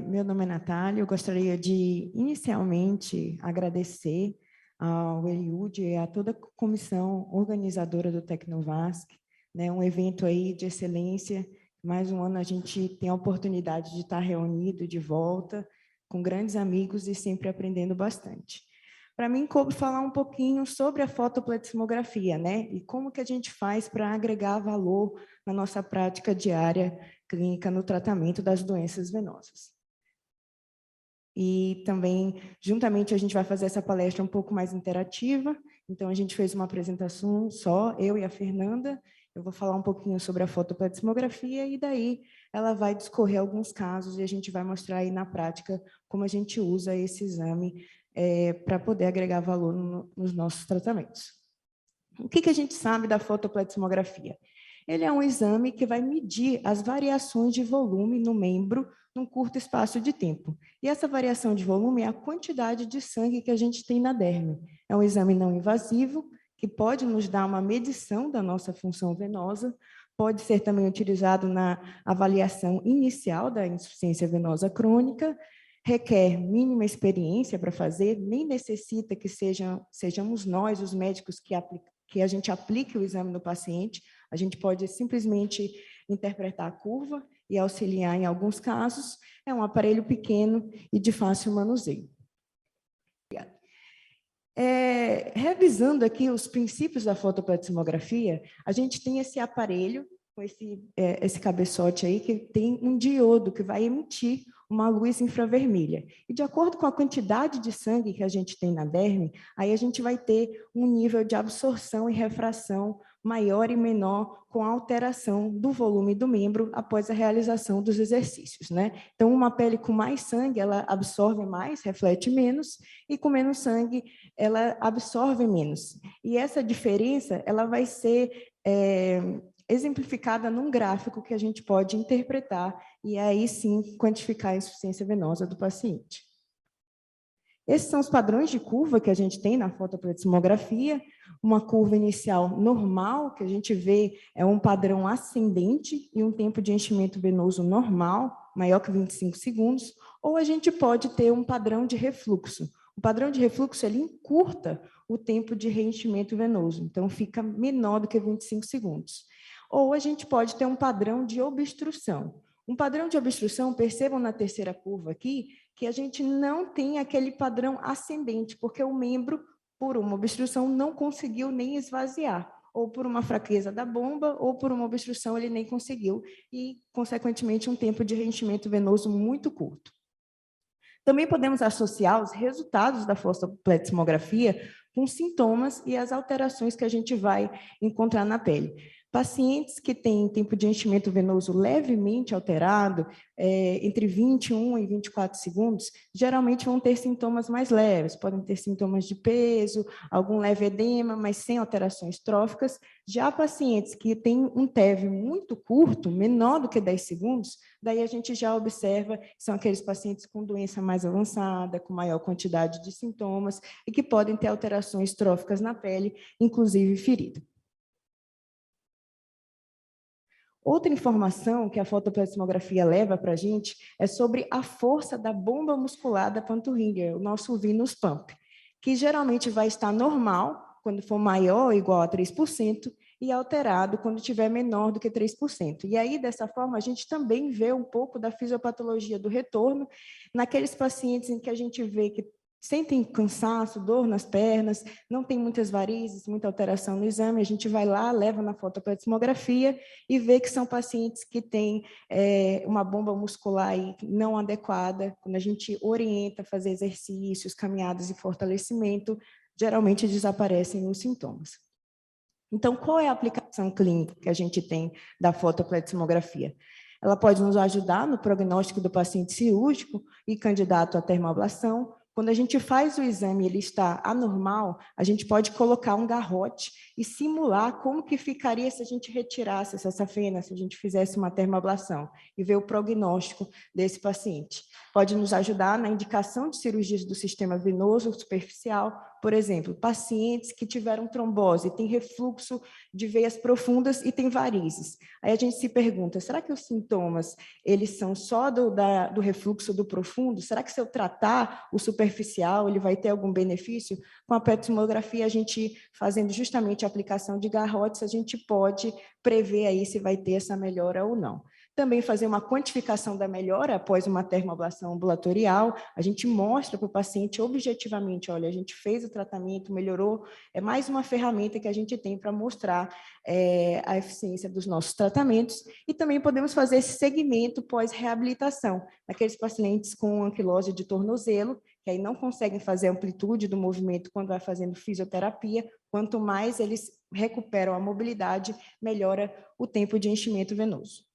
Meu nome é Natália, eu gostaria de inicialmente agradecer ao Eliud e a toda a comissão organizadora do Tecnovasc, né, um evento aí de excelência. Mais um ano a gente tem a oportunidade de estar reunido de volta, com grandes amigos e sempre aprendendo bastante. Para mim, coube falar um pouquinho sobre a fotopletismografia, né, e como que a gente faz para agregar valor na nossa prática diária clínica no tratamento das doenças venosas. E também, juntamente, a gente vai fazer essa palestra um pouco mais interativa. Então, a gente fez uma apresentação só, eu e a Fernanda. Eu vou falar um pouquinho sobre a fotopletismografia e daí ela vai discorrer alguns casos e a gente vai mostrar aí na prática como a gente usa esse exame para poder agregar valor nos nossos tratamentos. O que a gente sabe da fotopletismografia? Ele é um exame que vai medir as variações de volume no membro num curto espaço de tempo. E essa variação de volume é a quantidade de sangue que a gente tem na derme. É um exame não invasivo, que pode nos dar uma medição da nossa função venosa, pode ser também utilizado na avaliação inicial da insuficiência venosa crônica, requer mínima experiência para fazer, nem necessita que sejamos nós, os médicos, que a gente aplique o exame no paciente, a gente pode simplesmente interpretar a curva e auxiliar em alguns casos. É um aparelho pequeno e de fácil manuseio. Revisando aqui os princípios da fotopletismografia, a gente tem esse aparelho, com esse cabeçote aí, que tem um diodo que vai emitir uma luz infravermelha. E de acordo com a quantidade de sangue que a gente tem na derme, aí a gente vai ter um nível de absorção e refração maior e menor com a alteração do volume do membro após a realização dos exercícios, né? Então, uma pele com mais sangue, ela absorve mais, reflete menos, e com menos sangue, ela absorve menos. E essa diferença, ela vai ser exemplificada num gráfico que a gente pode interpretar e aí sim quantificar a insuficiência venosa do paciente. Esses são os padrões de curva que a gente tem na fotopletismografia. Uma curva inicial normal, que a gente vê é um padrão ascendente e um tempo de enchimento venoso normal, maior que 25 segundos, ou a gente pode ter um padrão de refluxo. O padrão de refluxo, ele encurta o tempo de reenchimento venoso, então fica menor do que 25 segundos. Ou a gente pode ter um padrão de obstrução. Um padrão de obstrução, percebam na terceira curva aqui, que a gente não tem aquele padrão ascendente, porque o membro, por uma obstrução, não conseguiu nem esvaziar, ou por uma fraqueza da bomba, ou por uma obstrução ele nem conseguiu, e, consequentemente, um tempo de reenchimento venoso muito curto. Também podemos associar os resultados da fotopletismografia com sintomas e as alterações que a gente vai encontrar na pele. Pacientes que têm tempo de enchimento venoso levemente alterado, entre 21 e 24 segundos, geralmente vão ter sintomas mais leves, podem ter sintomas de peso, algum leve edema, mas sem alterações tróficas. Já pacientes que têm um TEV muito curto, menor do que 10 segundos, daí a gente já observa que são aqueles pacientes com doença mais avançada, com maior quantidade de sintomas e que podem ter alterações tróficas na pele, inclusive ferida. Outra informação que a fotopletismografia leva para a gente é sobre a força da bomba muscular da panturrilha, o nosso venous pump, que geralmente vai estar normal quando for maior ou igual a 3% e alterado quando tiver menor do que 3%. E aí, dessa forma, a gente também vê um pouco da fisiopatologia do retorno naqueles pacientes em que a gente vê que sentem cansaço, dor nas pernas, não tem muitas varizes, muita alteração no exame, a gente vai lá, leva na fotopletismografia e vê que são pacientes que têm uma bomba muscular aí não adequada. Quando a gente orienta a fazer exercícios, caminhadas e fortalecimento, geralmente desaparecem os sintomas. Então, qual é a aplicação clínica que a gente tem da fotopletismografia? Ela pode nos ajudar no prognóstico do paciente cirúrgico e candidato à termoablação. Quando a gente faz o exame e ele está anormal, a gente pode colocar um garrote e simular como que ficaria se a gente retirasse essa safena, se a gente fizesse uma termoablação e ver o prognóstico desse paciente. Pode nos ajudar na indicação de cirurgias do sistema venoso superficial, por exemplo, pacientes que tiveram trombose, têm refluxo de veias profundas e têm varizes. Aí a gente se pergunta, será que os sintomas, eles são só do refluxo do profundo? Será que se eu tratar o superficial, ele vai ter algum benefício? Com a pletismografia, a gente fazendo justamente a aplicação de garrotes, a gente pode prever aí se vai ter essa melhora ou não. Também fazer uma quantificação da melhora após uma termoablação ambulatorial. A gente mostra para o paciente objetivamente, olha, a gente fez o tratamento, melhorou. É mais uma ferramenta que a gente tem para mostrar a eficiência dos nossos tratamentos. E também podemos fazer esse segmento pós-reabilitação, naqueles pacientes com anquilose de tornozelo, que aí não conseguem fazer a amplitude do movimento quando vai fazendo fisioterapia. Quanto mais eles recuperam a mobilidade, melhora o tempo de enchimento venoso.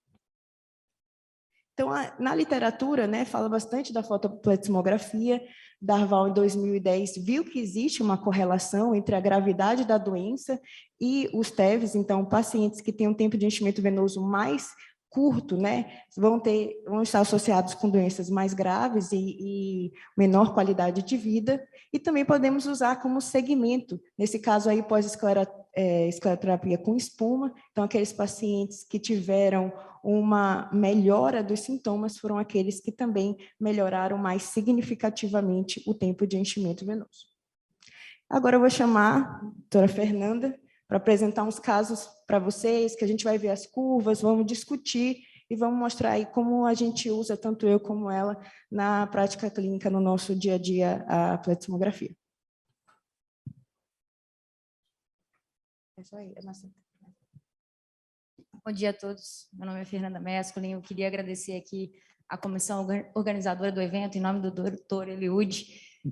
Então, na literatura, né, fala bastante da fotopletismografia. Darval, em 2010, viu que existe uma correlação entre a gravidade da doença e os TEVs. Então, pacientes que têm um tempo de enchimento venoso mais curto, né, vão estar associados com doenças mais graves e menor qualidade de vida. E também podemos usar como segmento, nesse caso aí, pós-escleroterapia com espuma. Então, aqueles pacientes que tiveram uma melhora dos sintomas foram aqueles que também melhoraram mais significativamente o tempo de enchimento venoso. Agora eu vou chamar a doutora Fernanda para apresentar uns casos para vocês, que a gente vai ver as curvas, vamos discutir e vamos mostrar aí como a gente usa, tanto eu como ela, na prática clínica, no nosso dia a dia, a pletismografia. É isso aí, Marcelo. Bom dia a todos, meu nome é Fernanda Mescolin, eu queria agradecer aqui a comissão organizadora do evento, em nome do Dr. Eliud.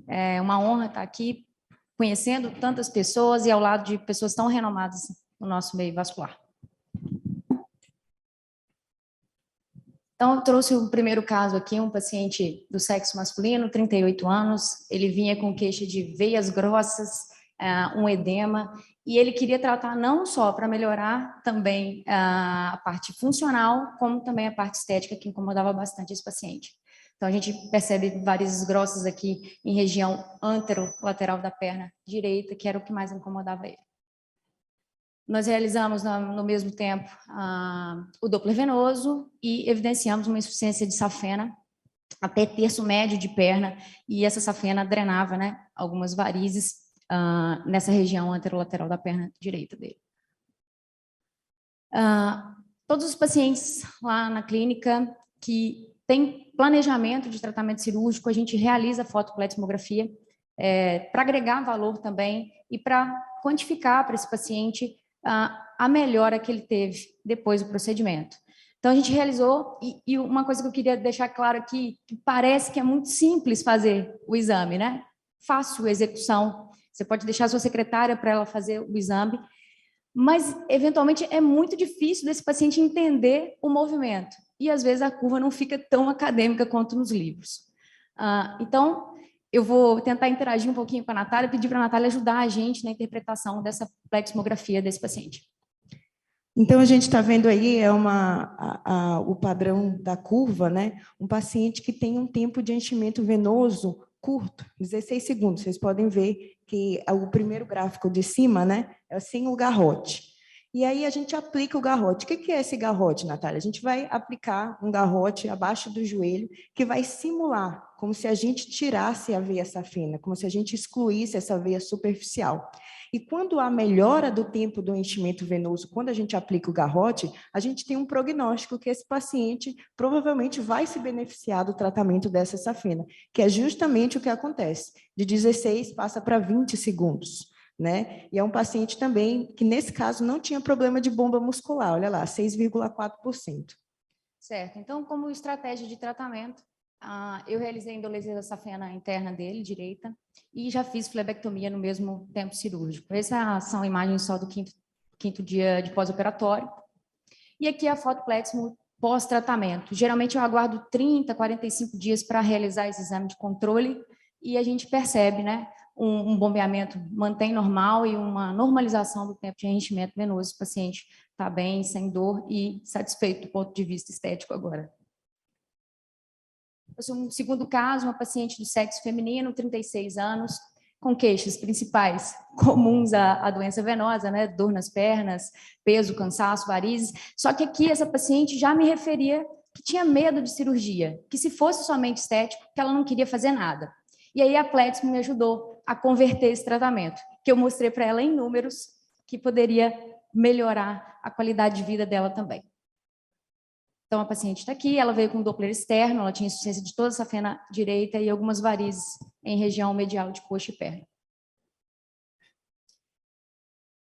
É uma honra estar aqui, conhecendo tantas pessoas e ao lado de pessoas tão renomadas no nosso meio vascular. Então, eu trouxe o primeiro caso aqui, um paciente do sexo masculino, 38 anos, ele vinha com queixa de veias grossas, um edema, e ele queria tratar não só para melhorar também a parte funcional, como também a parte estética, que incomodava bastante esse paciente. Então, a gente percebe varizes grossas aqui em região anterolateral da perna direita, que era o que mais incomodava ele. Nós realizamos no mesmo tempo o Doppler venoso e evidenciamos uma insuficiência de safena até terço médio de perna, e essa safena drenava, né, algumas varizes nessa região anterolateral da perna direita dele. Todos os pacientes lá na clínica que têm planejamento de tratamento cirúrgico, a gente realiza fotopletismografia para agregar valor também e para quantificar para esse paciente a melhora que ele teve depois do procedimento. Então, a gente realizou, e uma coisa que eu queria deixar claro aqui, que parece que é muito simples fazer o exame, né? Fácil a execução, você pode deixar a sua secretária para ela fazer o exame, mas, eventualmente, é muito difícil desse paciente entender o movimento, e, às vezes, a curva não fica tão acadêmica quanto nos livros. Então, eu vou tentar interagir um pouquinho com a Natália, pedir para a Natália ajudar a gente na interpretação dessa pletismografia desse paciente. Então, a gente está vendo aí o padrão da curva, né? Um paciente que tem um tempo de enchimento venoso curto, 16 segundos. Vocês podem ver que o primeiro gráfico de cima, né, é sem o garrote. E aí a gente aplica o garrote. O que é esse garrote, Natália? A gente vai aplicar um garrote abaixo do joelho que vai simular como se a gente tirasse a veia safena, como se a gente excluísse essa veia superficial. E quando há melhora do tempo do enchimento venoso, quando a gente aplica o garrote, a gente tem um prognóstico que esse paciente provavelmente vai se beneficiar do tratamento dessa safena, que é justamente o que acontece. De 16 passa para 20 segundos. Né? E é um paciente também que, nesse caso, não tinha problema de bomba muscular, olha lá, 6,4%. Certo. Então, como estratégia de tratamento, eu realizei a endolesia da safena interna dele, direita, e já fiz flebectomia no mesmo tempo cirúrgico. Essas são imagens só do quinto dia de pós-operatório. E aqui a fotopletismo pós-tratamento. Geralmente eu aguardo 30, 45 dias para realizar esse exame de controle e a gente percebe, né, um bombeamento mantém normal e uma normalização do tempo de enchimento venoso. O paciente está bem, sem dor e satisfeito do ponto de vista estético agora. Um segundo caso, uma paciente do sexo feminino, 36 anos, com queixas principais comuns à doença venosa, né? Dor nas pernas, peso, cansaço, varizes. Só que aqui essa paciente já me referia que tinha medo de cirurgia, que se fosse somente estético, que ela não queria fazer nada. E aí a Pletimo me ajudou a converter esse tratamento, que eu mostrei para ela em números que poderia melhorar a qualidade de vida dela também. Então, a paciente está aqui, ela veio com Doppler externo, ela tinha insuficiência de toda a safena direita e algumas varizes em região medial de coxa e perna.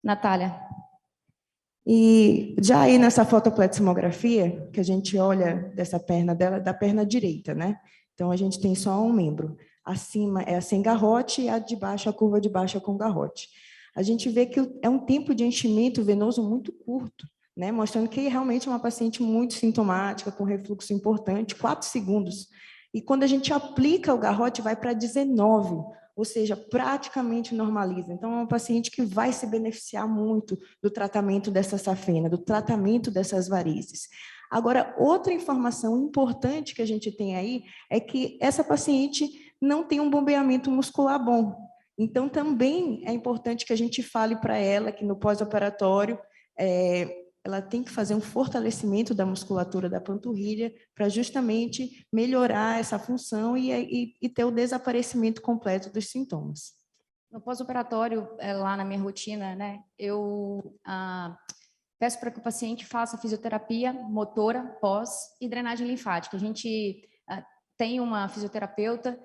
Natália. E já aí nessa fotopletismografia, que a gente olha dessa perna dela, da perna direita, né? Então, a gente tem só um membro. Acima é a sem garrote e a de baixo, a curva de baixo é com garrote. A gente vê que é um tempo de enchimento venoso muito curto, né? Mostrando que realmente é uma paciente muito sintomática, com refluxo importante, 4 segundos. E quando a gente aplica o garrote, vai para 19, ou seja, praticamente normaliza. Então, é uma paciente que vai se beneficiar muito do tratamento dessa safena, do tratamento dessas varizes. Agora, outra informação importante que a gente tem aí é que essa paciente não tem um bombeamento muscular bom. Então, também é importante que a gente fale para ela que no pós-operatório ela tem que fazer um fortalecimento da musculatura da panturrilha para justamente melhorar essa função e ter o desaparecimento completo dos sintomas. No pós-operatório, lá na minha rotina, né, eu peço para que o paciente faça fisioterapia motora pós e drenagem linfática. A gente tem uma fisioterapeuta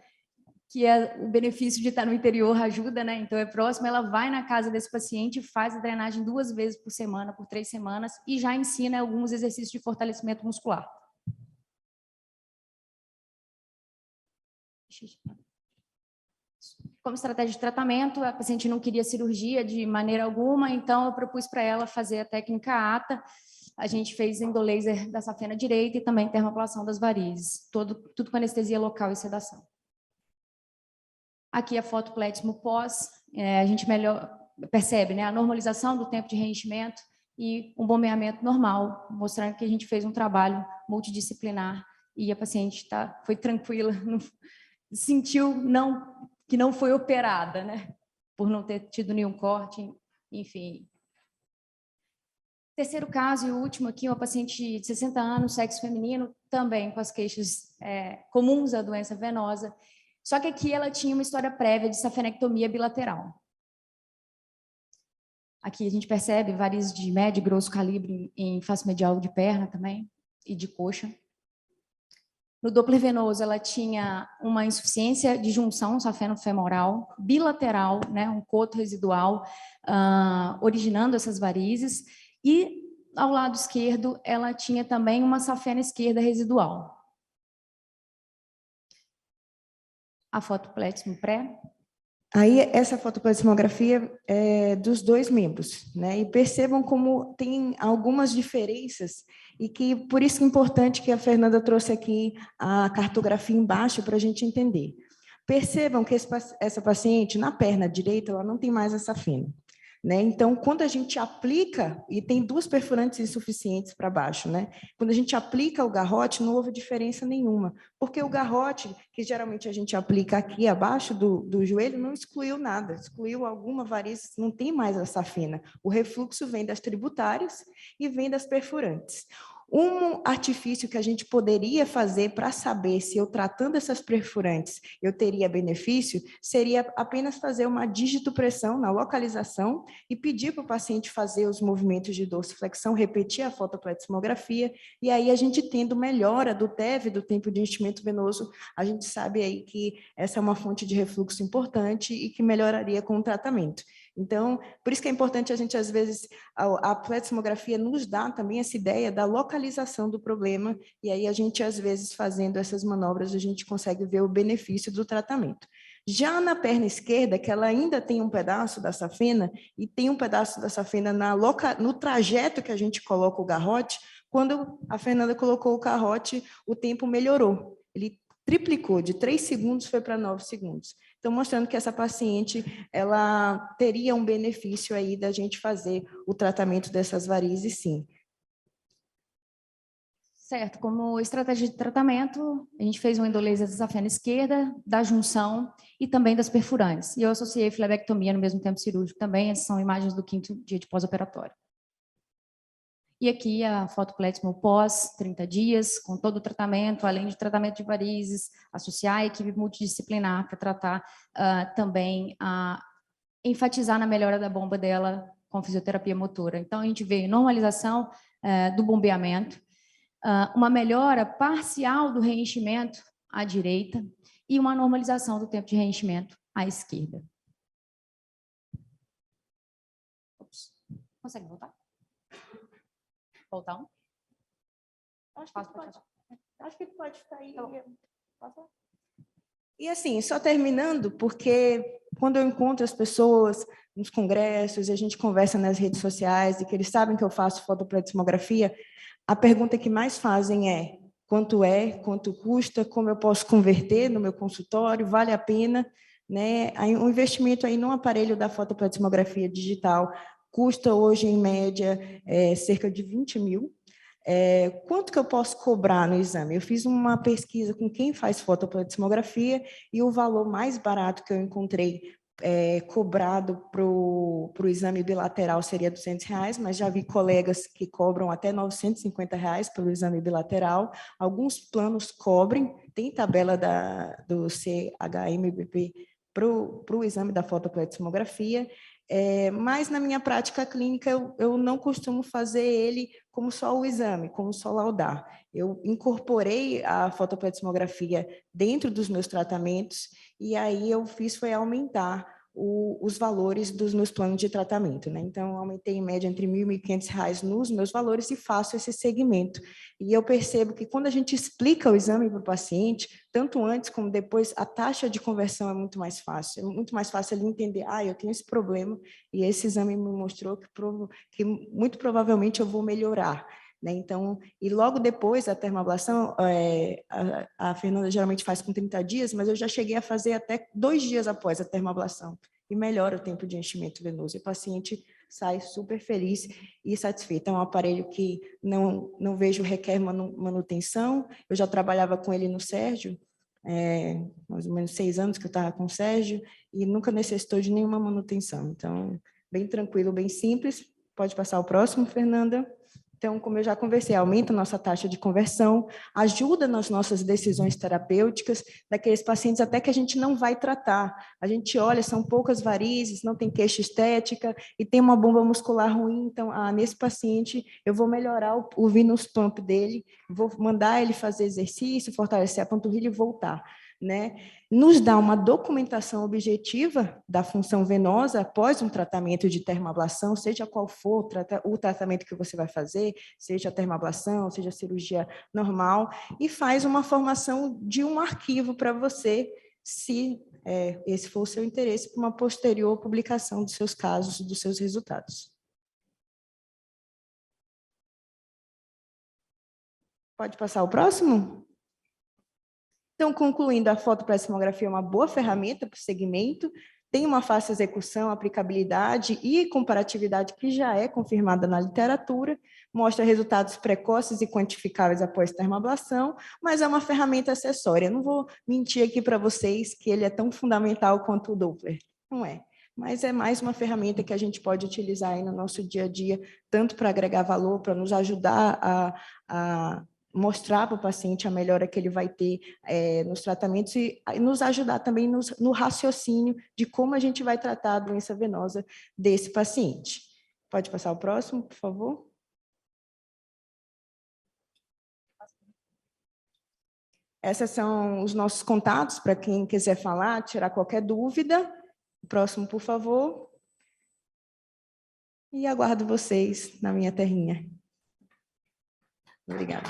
que o benefício de estar no interior ajuda, né? Então é próximo, ela vai na casa desse paciente, faz a drenagem 2 vezes por semana, por 3 semanas, e já ensina alguns exercícios de fortalecimento muscular. Como estratégia de tratamento, a paciente não queria cirurgia de maneira alguma, então eu propus para ela fazer a técnica ATA. A gente fez endolaser da safena direita e também termoablação das varizes, tudo com anestesia local e sedação. Aqui a foto Pletimo pós, a gente percebe, né, a normalização do tempo de reenchimento e um bombeamento normal, mostrando que a gente fez um trabalho multidisciplinar e a paciente foi tranquila, sentiu que não foi operada, né, por não ter tido nenhum corte, enfim. Terceiro caso e o último aqui, uma paciente de 60 anos, sexo feminino, também com as queixas comuns à doença venosa. Só que aqui ela tinha uma história prévia de safenectomia bilateral. Aqui a gente percebe varizes de médio e grosso calibre em face medial de perna também e de coxa. No Doppler venoso ela tinha uma insuficiência de junção safeno-femoral bilateral, né, um coto residual, originando essas varizes. E ao lado esquerdo ela tinha também uma safena esquerda residual. A foto Pletimo pré. Aí, essa fotopletismografia é dos 2 membros, né? E percebam como tem algumas diferenças e que, por isso que é importante que a Fernanda trouxe aqui a cartografia embaixo para a gente entender. Percebam que essa paciente, na perna direita, ela não tem mais essa safena. Né? Então, quando a gente aplica, e tem 2 perfurantes insuficientes para baixo, né? Quando a gente aplica o garrote, não houve diferença nenhuma, porque o garrote, que geralmente a gente aplica aqui abaixo do joelho, não excluiu nada, excluiu alguma variz, não tem mais a safena. O refluxo vem das tributárias e vem das perfurantes. Um artifício que a gente poderia fazer para saber se eu tratando essas perfurantes eu teria benefício, seria apenas fazer uma digitopressão na localização e pedir para o paciente fazer os movimentos de dorsiflexão, repetir a fotopletismografia, e aí a gente tendo melhora do TEV, do tempo de enchimento venoso, a gente sabe aí que essa é uma fonte de refluxo importante e que melhoraria com o tratamento. Então, por isso que é importante a gente, às vezes, a pletismografia nos dá também essa ideia da localização do problema, e aí a gente, às vezes, fazendo essas manobras, a gente consegue ver o benefício do tratamento. Já na perna esquerda, que ela ainda tem um pedaço da safena, e tem um pedaço da safena no trajeto que a gente coloca o garrote, quando a Fernanda colocou o garrote, o tempo melhorou. Ele triplicou, de 3 segundos foi para 9 segundos. Então, mostrando que essa paciente, ela teria um benefício aí da gente fazer o tratamento dessas varizes, sim. Certo, como estratégia de tratamento, a gente fez uma endolese da safena esquerda, da junção e também das perfurantes. E eu associei flebectomia no mesmo tempo cirúrgico também, essas são imagens do 5º dia de pós-operatório. E aqui a foto Pletmo pós 30 dias, com todo o tratamento, além de tratamento de varizes, associar a equipe multidisciplinar para tratar também, enfatizar na melhora da bomba dela com fisioterapia motora. Então, a gente vê normalização do bombeamento, uma melhora parcial do reenchimento à direita e uma normalização do tempo de reenchimento à esquerda. Ops. Consegue voltar? Voltar um? Acho que pode ficar aí. E assim, só terminando, porque quando eu encontro as pessoas nos congressos e a gente conversa nas redes sociais e que eles sabem que eu faço fotopletismografia, a pergunta que mais fazem é: quanto custa, como eu posso converter no meu consultório, vale a pena? Né? O investimento aí num aparelho da fotopletismografia digital custa hoje, em média, cerca de 20 mil. Quanto que eu posso cobrar no exame? Eu fiz uma pesquisa com quem faz fotopletismografia e o valor mais barato que eu encontrei cobrado para o exame bilateral seria R$200, mas já vi colegas que cobram até R$950 pelo exame bilateral. Alguns planos cobrem, tem tabela do CHMBP para o exame da fotopletismografia, mas na minha prática clínica eu não costumo fazer ele como só o exame, como só laudar. Eu incorporei a fotopletismografia dentro dos meus tratamentos e aí eu fiz foi aumentar os valores dos meus planos de tratamento, né? Então, eu aumentei em média entre R$1.000 e R$1.500 nos meus valores e faço esse segmento. E eu percebo que quando a gente explica o exame para o paciente, tanto antes como depois, a taxa de conversão é muito mais fácil. É muito mais fácil ele entender, eu tenho esse problema e esse exame me mostrou que muito provavelmente eu vou melhorar. Né? Então, e logo depois da termoablação, a Fernanda geralmente faz com 30 dias, mas eu já cheguei a fazer até 2 dias após a termoablação, e melhora o tempo de enchimento venoso. E o paciente sai super feliz e satisfeito. É um aparelho que não vejo requer manutenção. Eu já trabalhava com ele no Sérgio, mais ou menos 6 anos que eu estava com o Sérgio, e nunca necessitou de nenhuma manutenção. Então, bem tranquilo, bem simples. Pode passar o próximo, Fernanda. Então, como eu já conversei, aumenta a nossa taxa de conversão, ajuda nas nossas decisões terapêuticas, daqueles pacientes até que a gente não vai tratar. A gente olha, são poucas varizes, não tem queixa estética e tem uma bomba muscular ruim, então, nesse paciente, eu vou melhorar o venous pump dele, vou mandar ele fazer exercício, fortalecer a panturrilha e voltar. Né? Nos dá uma documentação objetiva da função venosa após um tratamento de termoablação, seja qual for o tratamento que você vai fazer, seja a termoablação, seja a cirurgia normal, e faz uma formação de um arquivo para você, se esse for o seu interesse, para uma posterior publicação dos seus casos, dos seus resultados. Pode passar o próximo? Então, concluindo, a fotopletismografia é uma boa ferramenta para o segmento, tem uma fácil execução, aplicabilidade e comparatividade que já é confirmada na literatura, mostra resultados precoces e quantificáveis após termoablação, mas é uma ferramenta acessória. Eu não vou mentir aqui para vocês que ele é tão fundamental quanto o Doppler, não é. Mas é mais uma ferramenta que a gente pode utilizar aí no nosso dia a dia, tanto para agregar valor, para nos ajudar a mostrar para o paciente a melhora que ele vai ter nos tratamentos e nos ajudar também no raciocínio de como a gente vai tratar a doença venosa desse paciente. Pode passar o próximo, por favor? Esses são os nossos contatos para quem quiser falar, tirar qualquer dúvida. O próximo, por favor. E aguardo vocês na minha terrinha. Obrigada.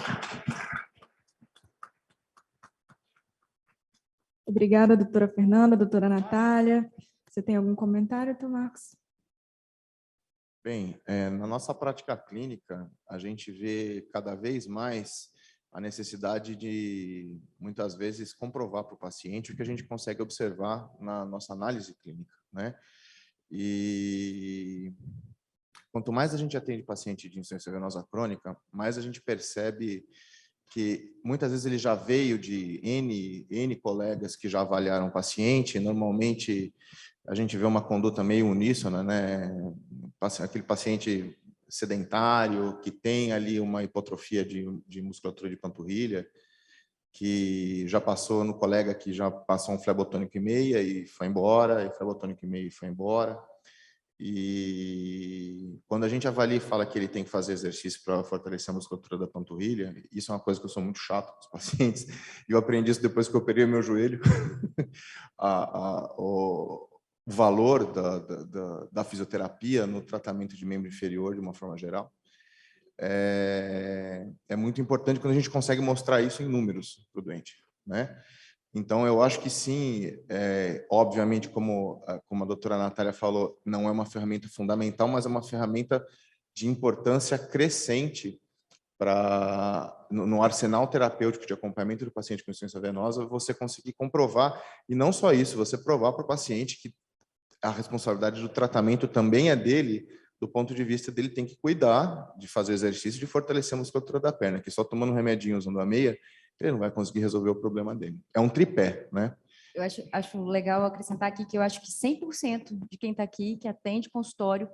Obrigada, doutora Fernanda, doutora Natália. Você tem algum comentário, Marcos? Bem, na nossa prática clínica, a gente vê cada vez mais a necessidade de, muitas vezes, comprovar para o paciente o que a gente consegue observar na nossa análise clínica, né? E quanto mais a gente atende paciente de insuficiência venosa crônica, mais a gente percebe que muitas vezes ele já veio de N colegas que já avaliaram o paciente. Normalmente, a gente vê uma conduta meio uníssona, né? Aquele paciente sedentário, que tem ali uma hipotrofia de musculatura de panturrilha, que já passou no colega que já passou um flebotônico e meia e foi embora, e flebotônico e meia e foi embora. E quando a gente avalia e fala que ele tem que fazer exercício para fortalecer a musculatura da panturrilha, isso é uma coisa que eu sou muito chato com os pacientes, e eu aprendi isso depois que eu operei meu joelho. O valor da fisioterapia no tratamento de membro inferior, de uma forma geral, é muito importante quando a gente consegue mostrar isso em números para o doente, né? Então, eu acho que sim, obviamente, como a doutora Natália falou, não é uma ferramenta fundamental, mas é uma ferramenta de importância crescente no arsenal terapêutico de acompanhamento do paciente com insuficiência venosa, você conseguir comprovar, e não só isso, você provar para o paciente que a responsabilidade do tratamento também é dele, do ponto de vista dele tem que cuidar de fazer exercício, de fortalecer a musculatura da perna, que só tomando um remedinho, usando a meia, ele não vai conseguir resolver o problema dele. É um tripé, né? Eu acho legal acrescentar aqui que eu acho que 100% de quem está aqui, que atende consultório,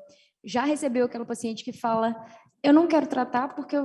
já recebeu aquela paciente que fala, eu não quero tratar porque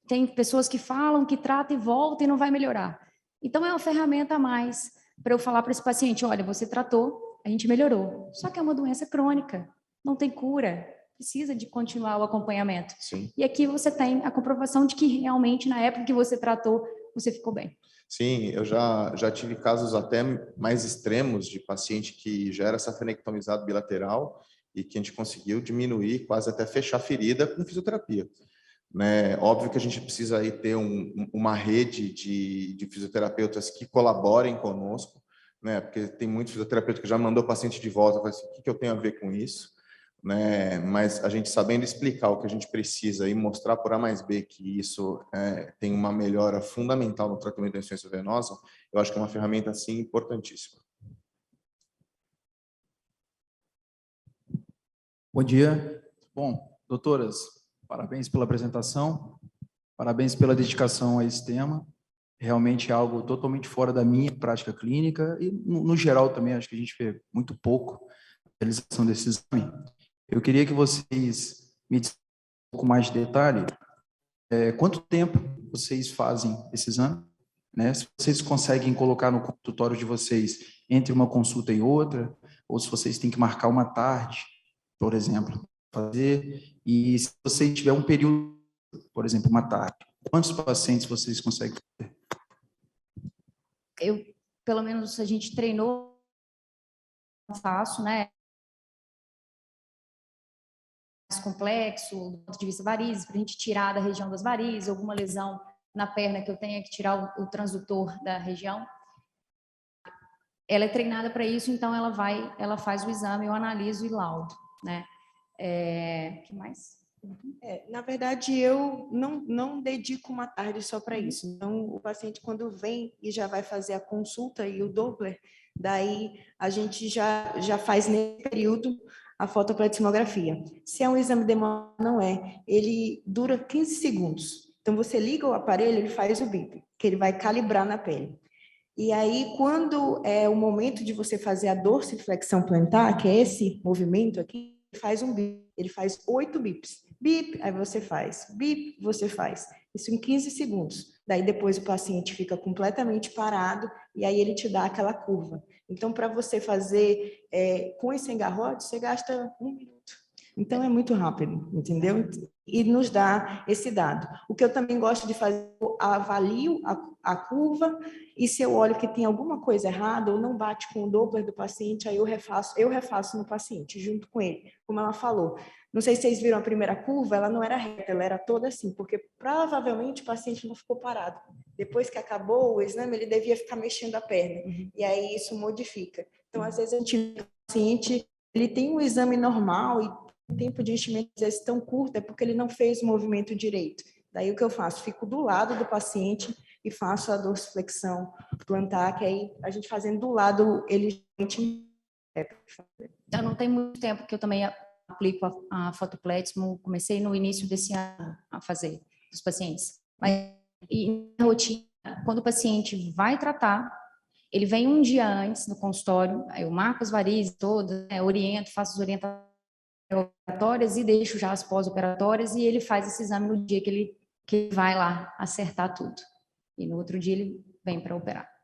tem pessoas que falam, que tratam e voltam e não vai melhorar. Então, é uma ferramenta a mais para eu falar para esse paciente, olha, você tratou, a gente melhorou. Só que é uma doença crônica, não tem cura, precisa de continuar o acompanhamento. Sim. E aqui você tem a comprovação de que realmente, na época que você tratou, você ficou bem. Sim, eu já tive casos até mais extremos de paciente que já era safenectomizado bilateral e que a gente conseguiu diminuir, quase até fechar a ferida com fisioterapia. Né? Óbvio que a gente precisa aí ter uma rede de fisioterapeutas que colaborem conosco, né? Porque tem muito fisioterapeuta que já mandou o paciente de volta, fala assim, o que eu tenho a ver com isso? Né? Mas a gente sabendo explicar o que a gente precisa e mostrar por A mais B que isso tem uma melhora fundamental no tratamento da insuficiência venosa, eu acho que é uma ferramenta, assim, importantíssima. Bom dia. Bom, doutoras, parabéns pela apresentação, parabéns pela dedicação a esse tema. Realmente é algo totalmente fora da minha prática clínica e, no geral, também acho que a gente vê muito pouco a realização desse exame. Eu queria que vocês me dissessem um pouco mais de detalhe. Quanto tempo vocês fazem esse exame? Né? Se vocês conseguem colocar no consultório de vocês entre uma consulta e outra, ou se vocês têm que marcar uma tarde, por exemplo, fazer, e se você tiver um período, por exemplo, uma tarde, quantos pacientes vocês conseguem fazer? Pelo menos a gente treinou, faço, né? Mais complexo, do ponto de vista varizes, para a gente tirar da região das varizes, alguma lesão na perna que eu tenha que tirar o transdutor da região. Ela é treinada para isso, então ela faz o exame, eu analiso e laudo, né? O que mais? Na verdade, eu não dedico uma tarde só para isso. Então, o paciente, quando vem e já vai fazer a consulta e o Doppler, daí a gente já faz nesse período a fotopletismografia. Se é um exame demorado, não é. Ele dura 15 segundos. Então, você liga o aparelho, ele faz o bip, que ele vai calibrar na pele. E aí, quando é o momento de você fazer a dorsiflexão plantar, que é esse movimento aqui, ele faz um bip, ele faz 8 bips. Bip, aí você faz. Bip, você faz. Isso em 15 segundos. Daí depois o paciente fica completamente parado e aí ele te dá aquela curva. Então, para você fazer com esse engarrote, você gasta 1 minuto. Então, é muito rápido, entendeu? E nos dá esse dado. O que eu também gosto de fazer, eu avalio a curva e se eu olho que tem alguma coisa errada ou não bate com o Doppler do paciente, aí eu refaço no paciente, junto com ele, como ela falou. Não sei se vocês viram a primeira curva, ela não era reta, ela era toda assim, porque provavelmente o paciente não ficou parado. Depois que acabou o exame, ele devia ficar mexendo a perna, e aí isso modifica. Então, às vezes, a gente vê que o paciente ele tem um exame normal e o tempo de enchimento às vezes tão curto é porque ele não fez o movimento direito. Daí o que eu faço? Fico do lado do paciente e faço a dorsiflexão plantar, que aí a gente fazendo do lado, ele... Então, não tem muito tempo que eu também aplico a fotopletismo, comecei no início desse ano a fazer dos pacientes. Mas E na rotina, quando o paciente vai tratar, ele vem um dia antes no consultório, aí eu marco as varizes todas, né, oriento, faço as orientações operatórias e deixo já as pós-operatórias, e ele faz esse exame no dia que ele vai lá acertar tudo. E no outro dia ele vem para operar.